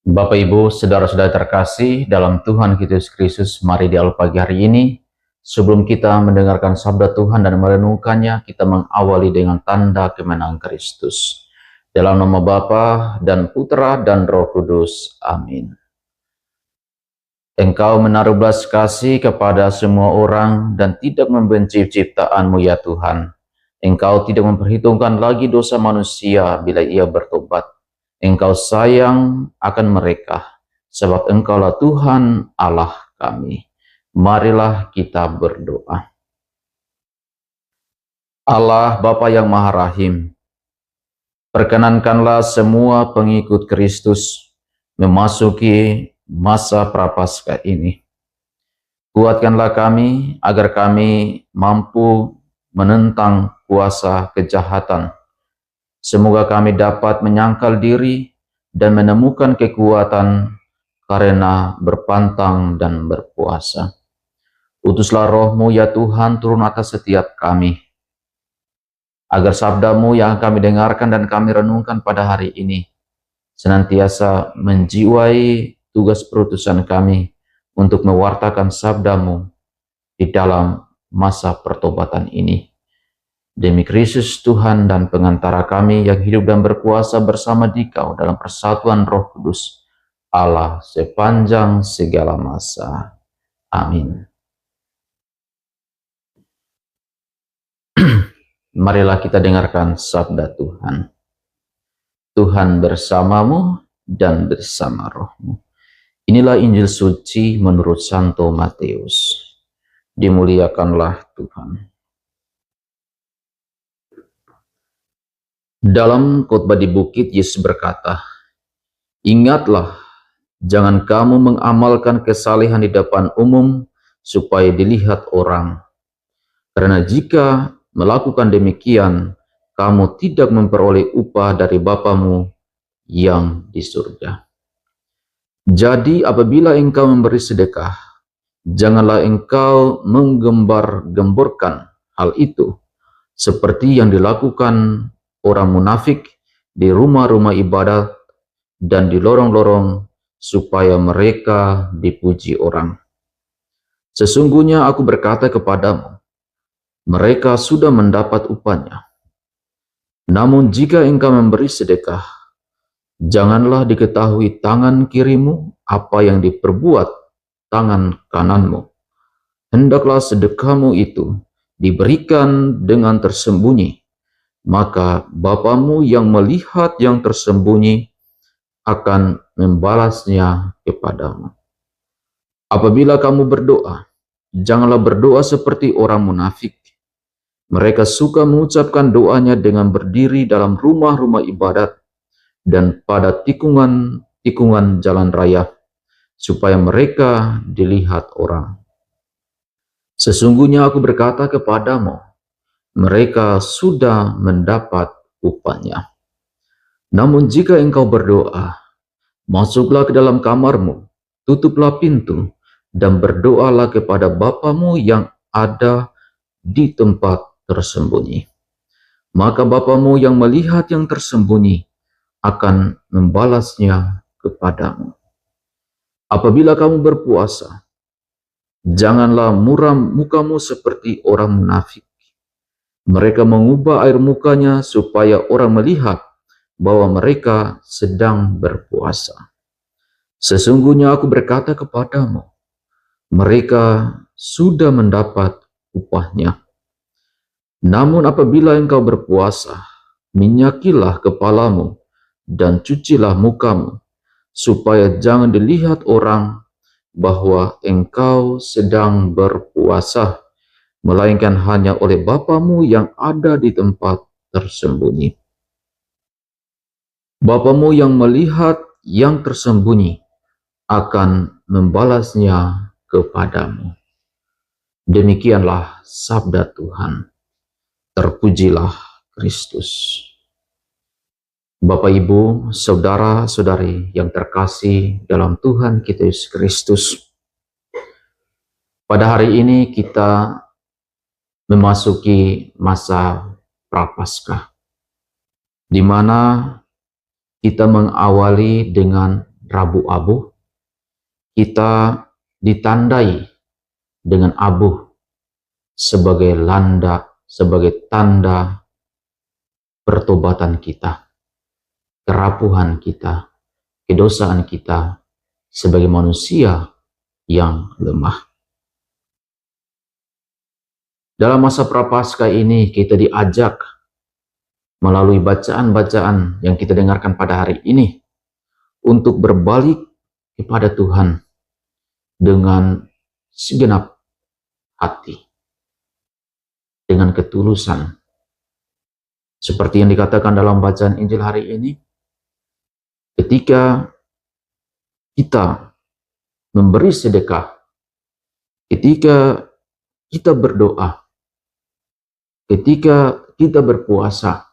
Bapak Ibu, saudara-saudara terkasih dalam Tuhan kita Yesus Kristus, mari di awal pagi hari ini, sebelum kita mendengarkan sabda Tuhan dan merenungkannya, kita mengawali dengan tanda kemenangan Kristus. Dalam nama Bapa dan Putra dan Roh Kudus. Amin. Engkau menaruh belas kasih kepada semua orang dan tidak membenci ciptaan-Mu ya Tuhan. Engkau tidak memperhitungkan lagi dosa manusia bila ia bertobat. Engkau sayang akan mereka, sebab Engkaulah Tuhan Allah kami. Marilah kita berdoa. Allah Bapa yang Maha Rahim, perkenankanlah semua pengikut Kristus memasuki masa Prapaskah ini. Kuatkanlah kami agar kami mampu menentang kuasa kejahatan. Semoga kami dapat menyangkal diri dan menemukan kekuatan karena berpantang dan berpuasa. Utuslah Roh-Mu ya Tuhan turun atas setiap kami, agar sabda-Mu yang kami dengarkan dan kami renungkan pada hari ini senantiasa menjiwai tugas perutusan kami untuk mewartakan sabda-Mu di dalam masa pertobatan ini. Demi Kristus Tuhan dan pengantara kami yang hidup dan berkuasa bersama Dikau dalam persatuan Roh Kudus, Allah sepanjang segala masa. Amin. Marilah kita dengarkan sabda Tuhan. Tuhan bersamamu dan bersama rohmu. Inilah Injil suci menurut Santo Matius. Dimuliakanlah Tuhan. Dalam khotbah di bukit, Yesus berkata, "Ingatlah, jangan kamu mengamalkan kesalehan di depan umum supaya dilihat orang. Karena jika melakukan demikian, kamu tidak memperoleh upah dari Bapamu yang di surga. Jadi apabila engkau memberi sedekah, janganlah engkau menggembar-gemborkan hal itu, seperti yang dilakukan orang munafik di rumah-rumah ibadat dan di lorong-lorong supaya mereka dipuji orang. Sesungguhnya aku berkata kepadamu, mereka sudah mendapat upahnya. Namun jika engkau memberi sedekah, janganlah diketahui tangan kirimu apa yang diperbuat tangan kananmu. Hendaklah sedekahmu itu diberikan dengan tersembunyi, maka Bapamu yang melihat yang tersembunyi akan membalasnya kepadamu. Apabila kamu berdoa, janganlah berdoa seperti orang munafik. Mereka suka mengucapkan doanya dengan berdiri dalam rumah-rumah ibadat dan pada tikungan jalan raya, supaya mereka dilihat orang. Sesungguhnya aku berkata kepadamu, mereka sudah mendapat upahnya. Namun jika engkau berdoa, masuklah ke dalam kamarmu, tutuplah pintu, dan berdoalah kepada Bapamu yang ada di tempat tersembunyi. Maka Bapamu yang melihat yang tersembunyi akan membalasnya kepadamu. Apabila kamu berpuasa, janganlah muram mukamu seperti orang munafik. Mereka mengubah air mukanya supaya orang melihat bahwa mereka sedang berpuasa. Sesungguhnya aku berkata kepadamu, mereka sudah mendapat upahnya. Namun apabila engkau berpuasa, minyakilah kepalamu dan cucilah mukamu, supaya jangan dilihat orang bahwa engkau sedang berpuasa, melainkan hanya oleh Bapamu yang ada di tempat tersembunyi. Bapamu yang melihat yang tersembunyi akan membalasnya kepadamu. Demikianlah sabda Tuhan. Terpujilah Kristus. Bapak, Ibu, saudara-saudari yang terkasih dalam Tuhan kita Yesus Kristus, pada hari ini kita memasuki masa Prapaskah, di mana kita mengawali dengan rabu-abu, kita ditandai dengan abu sebagai tanda pertobatan kita, kerapuhan kita, kedosaan kita sebagai manusia yang lemah. Dalam masa Prapaskah ini kita diajak melalui bacaan-bacaan yang kita dengarkan pada hari ini untuk berbalik kepada Tuhan dengan segenap hati, dengan ketulusan. Seperti yang dikatakan dalam bacaan Injil hari ini, ketika kita memberi sedekah, ketika kita berdoa, ketika kita berpuasa,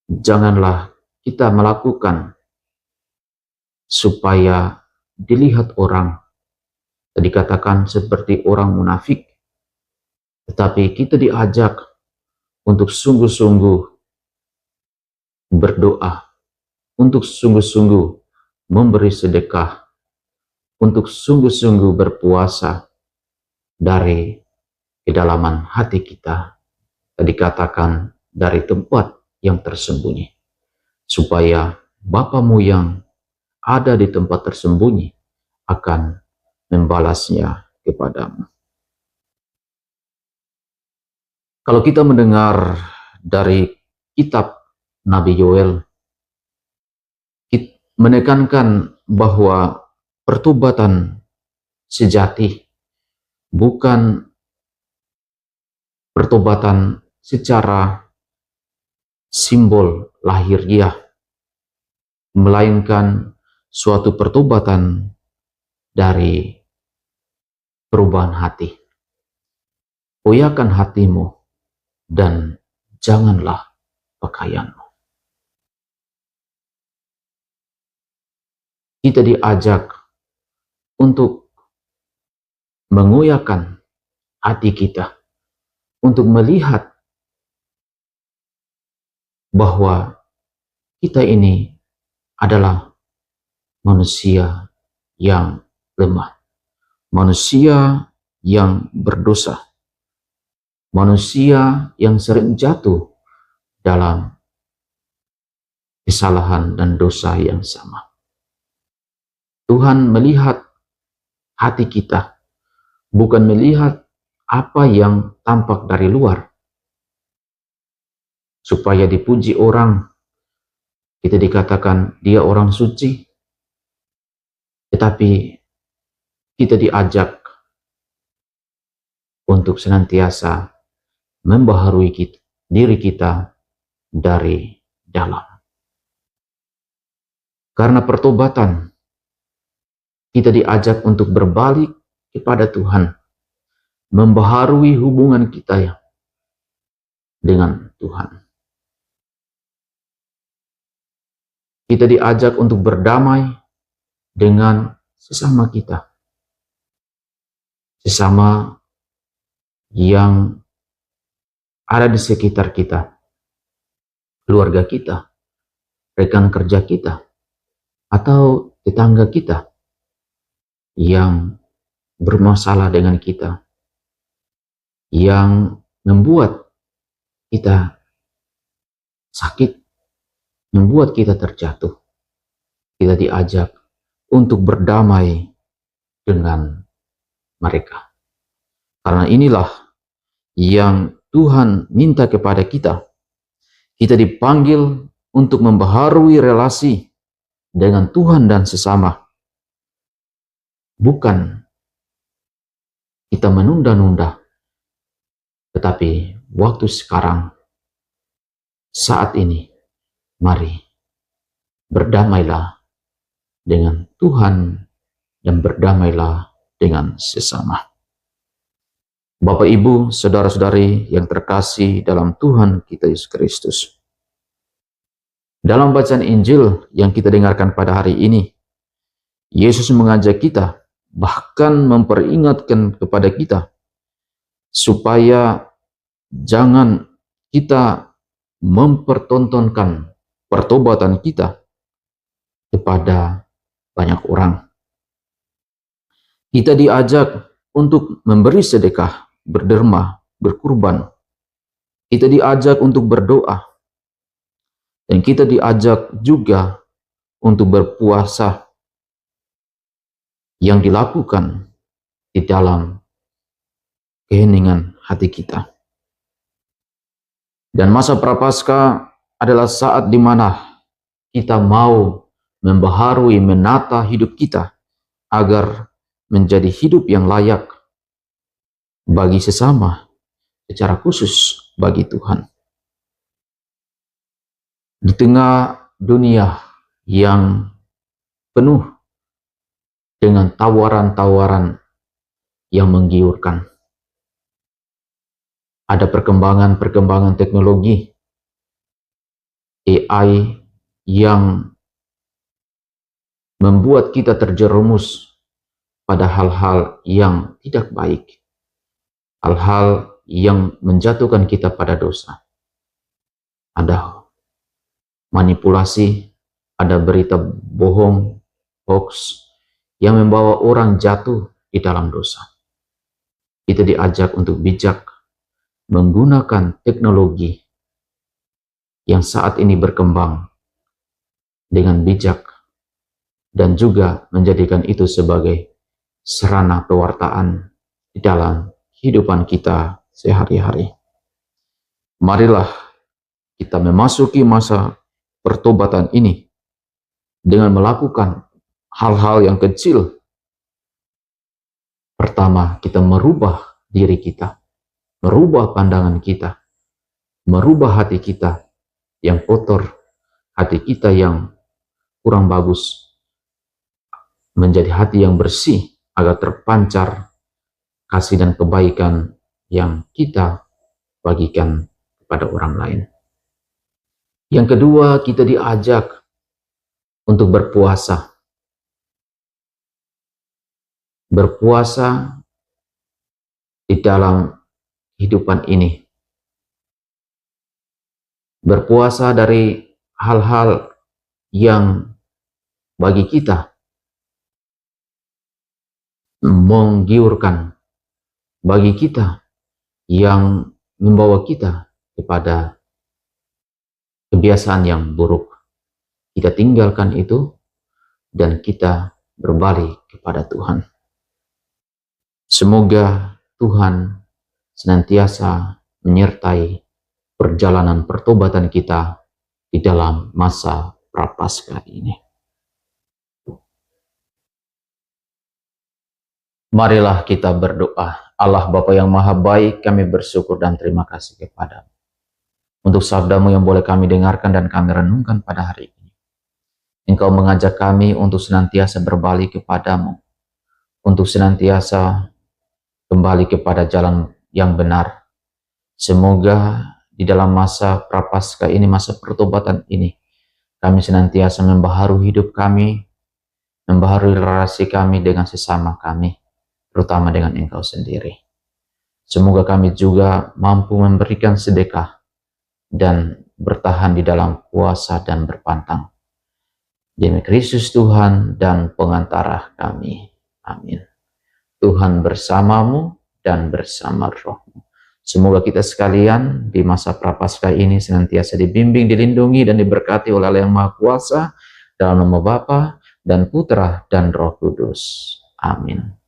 janganlah kita melakukan supaya dilihat orang, dikatakan seperti orang munafik, tetapi kita diajak untuk sungguh-sungguh berdoa, untuk sungguh-sungguh memberi sedekah, untuk sungguh-sungguh berpuasa dari kedalaman hati kita, dikatakan dari tempat yang tersembunyi, supaya Bapamu yang ada di tempat tersembunyi akan membalasnya kepadamu. Kalau kita mendengar dari kitab Nabi Yoel, menekankan bahwa pertobatan sejati bukan pertobatan secara simbol lahiriah, melainkan suatu pertobatan dari perubahan hati. Koyakan hatimu dan janganlah pakaianmu. Kita diajak untuk mengoyakan hati kita, untuk melihat bahwa kita ini adalah manusia yang lemah, manusia yang berdosa, manusia yang sering jatuh dalam kesalahan dan dosa yang sama. Tuhan melihat hati kita, bukan melihat apa yang tampak dari luar. Supaya dipuji orang, kita dikatakan dia orang suci, tetapi kita diajak untuk senantiasa membaharui diri kita dari dalam. Karena pertobatan, kita diajak untuk berbalik kepada Tuhan, membaharui hubungan kita dengan Tuhan. Kita diajak untuk berdamai dengan sesama kita, sesama yang ada di sekitar kita, keluarga kita, rekan kerja kita, atau tetangga kita yang bermasalah dengan kita, yang membuat kita sakit, membuat kita terjatuh. Kita diajak untuk berdamai dengan mereka. Karena inilah yang Tuhan minta kepada kita. Kita dipanggil untuk membaharui relasi dengan Tuhan dan sesama. Bukan kita menunda-nunda, tetapi waktu sekarang, saat ini, mari berdamailah dengan Tuhan dan berdamailah dengan sesama. Bapak, Ibu, saudara-saudari yang terkasih dalam Tuhan kita Yesus Kristus. Dalam bacaan Injil yang kita dengarkan pada hari ini, Yesus mengajak kita, bahkan memperingatkan kepada kita, supaya jangan kita mempertontonkan pertobatan kita kepada banyak orang. Kita diajak untuk memberi sedekah, berderma, berkurban. Kita diajak untuk berdoa. Dan kita diajak juga untuk berpuasa yang dilakukan di dalam keheningan hati kita. Dan masa Prapaskah adalah saat di mana kita mau membaharui, menata hidup kita agar menjadi hidup yang layak bagi sesama, secara khusus bagi Tuhan. Di tengah dunia yang penuh dengan tawaran-tawaran yang menggiurkan, ada perkembangan-perkembangan teknologi AI yang membuat kita terjerumus pada hal-hal yang tidak baik, hal-hal yang menjatuhkan kita pada dosa. Ada manipulasi, ada berita bohong, hoax, yang membawa orang jatuh di dalam dosa. Kita diajak untuk bijak menggunakan teknologi yang saat ini berkembang dengan bijak, dan juga menjadikan itu sebagai sarana pewartaan di dalam kehidupan kita sehari-hari. Marilah kita memasuki masa pertobatan ini dengan melakukan hal-hal yang kecil. Pertama, kita merubah diri kita, merubah pandangan kita, merubah hati kita yang kotor, hati kita yang kurang bagus, menjadi hati yang bersih agar terpancar kasih dan kebaikan yang kita bagikan kepada orang lain. Yang kedua, kita diajak untuk berpuasa. Berpuasa di dalam kehidupan ini. Berpuasa dari hal-hal yang bagi kita menggiurkan, bagi kita yang membawa kita kepada kebiasaan yang buruk. Kita tinggalkan itu dan kita berbalik kepada Tuhan. Semoga Tuhan senantiasa menyertai perjalanan pertobatan kita di dalam masa Prapaskah ini. Marilah kita berdoa. Allah Bapa yang Maha Baik, kami bersyukur dan terima kasih kepada-Mu untuk sabda-Mu yang boleh kami dengarkan dan kami renungkan pada hari ini. Engkau mengajak kami untuk senantiasa berbalik kepada-Mu, untuk senantiasa kembali kepada jalan yang benar. Semoga di dalam masa Prapaskah ini, masa pertobatan ini, kami senantiasa membaharui hidup kami, membaharui relasi kami dengan sesama kami, terutama dengan Engkau sendiri. Semoga kami juga mampu memberikan sedekah dan bertahan di dalam puasa dan berpantang. Demi Kristus Tuhan dan pengantara kami. Amin. Tuhan bersamamu dan bersama rohmu. Semoga kita sekalian di masa Prapaskah ini senantiasa dibimbing, dilindungi, dan diberkati oleh Allah yang Maha Kuasa, dalam nama Bapa dan Putra dan Roh Kudus. Amin.